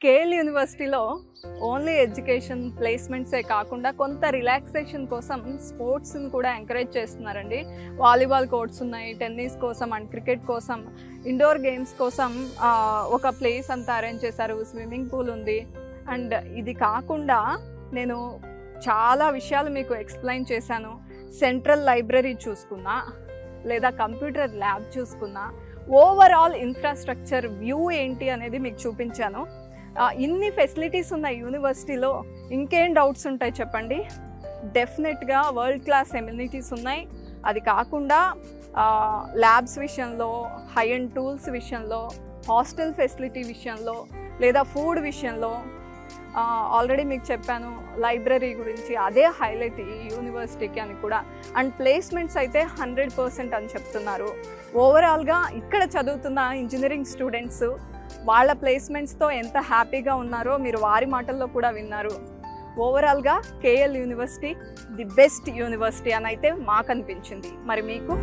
KL యూనివర్సిటీలో only education ప్లేస్మెంట్సే కాకుండా కొంత రిలాక్సేషన్ కోసం స్పోర్ట్స్ని కూడా ఎంకరేజ్ చేస్తున్నారండి. వాలీబాల్ కోర్ట్స్ ఉన్నాయి, టెన్నిస్ కోసం అండ్ క్రికెట్ కోసం, ఇండోర్ గేమ్స్ కోసం ఒక ప్లేస్ అంతా అరేంజ్ చేశారు, స్విమ్మింగ్ పూల్ ఉంది. అండ్ ఇది కాకుండా నేను చాలా విషయాలు మీకు ఎక్స్ప్లెయిన్ చేశాను. సెంట్రల్ లైబ్రరీ చూసుకున్నా లేదా కంప్యూటర్ ల్యాబ్ చూసుకున్నా, ఓవరాల్ ఇన్ఫ్రాస్ట్రక్చర్ వ్యూ ఏంటి అనేది మీకు చూపించాను. ఇన్ని ఫెసిలిటీస్ ఉన్నాయి యూనివర్సిటీలో, ఇంకేం డౌట్స్ ఉంటాయి చెప్పండి. డెఫినెట్గా వరల్డ్ క్లాస్ ఎమ్యూనిటీస్ ఉన్నాయి. అది కాకుండా ల్యాబ్స్ విషయంలో, హై అండ్ టూల్స్ విషయంలో, హాస్టల్ ఫెసిలిటీ విషయంలో లేదా ఫుడ్ విషయంలో ఆల్రెడీ మీకు చెప్పాను. లైబ్రరీ గురించి అదే హైలైట్ ఈ యూనివర్సిటీకి అని కూడా. అండ్ ప్లేస్మెంట్స్ అయితే 100% అని చెప్తున్నారు. ఓవరాల్గా ఇక్కడ చదువుతున్న ఇంజనీరింగ్ స్టూడెంట్స్ వాళ్ళ ప్లేస్మెంట్స్తో ఎంత హ్యాపీగా ఉన్నారో మీరు వారి మాటల్లో కూడా విన్నారు. ఓవరాల్గా KL university the best university అని అయితే మాకు అనిపించింది. మరి మీకు?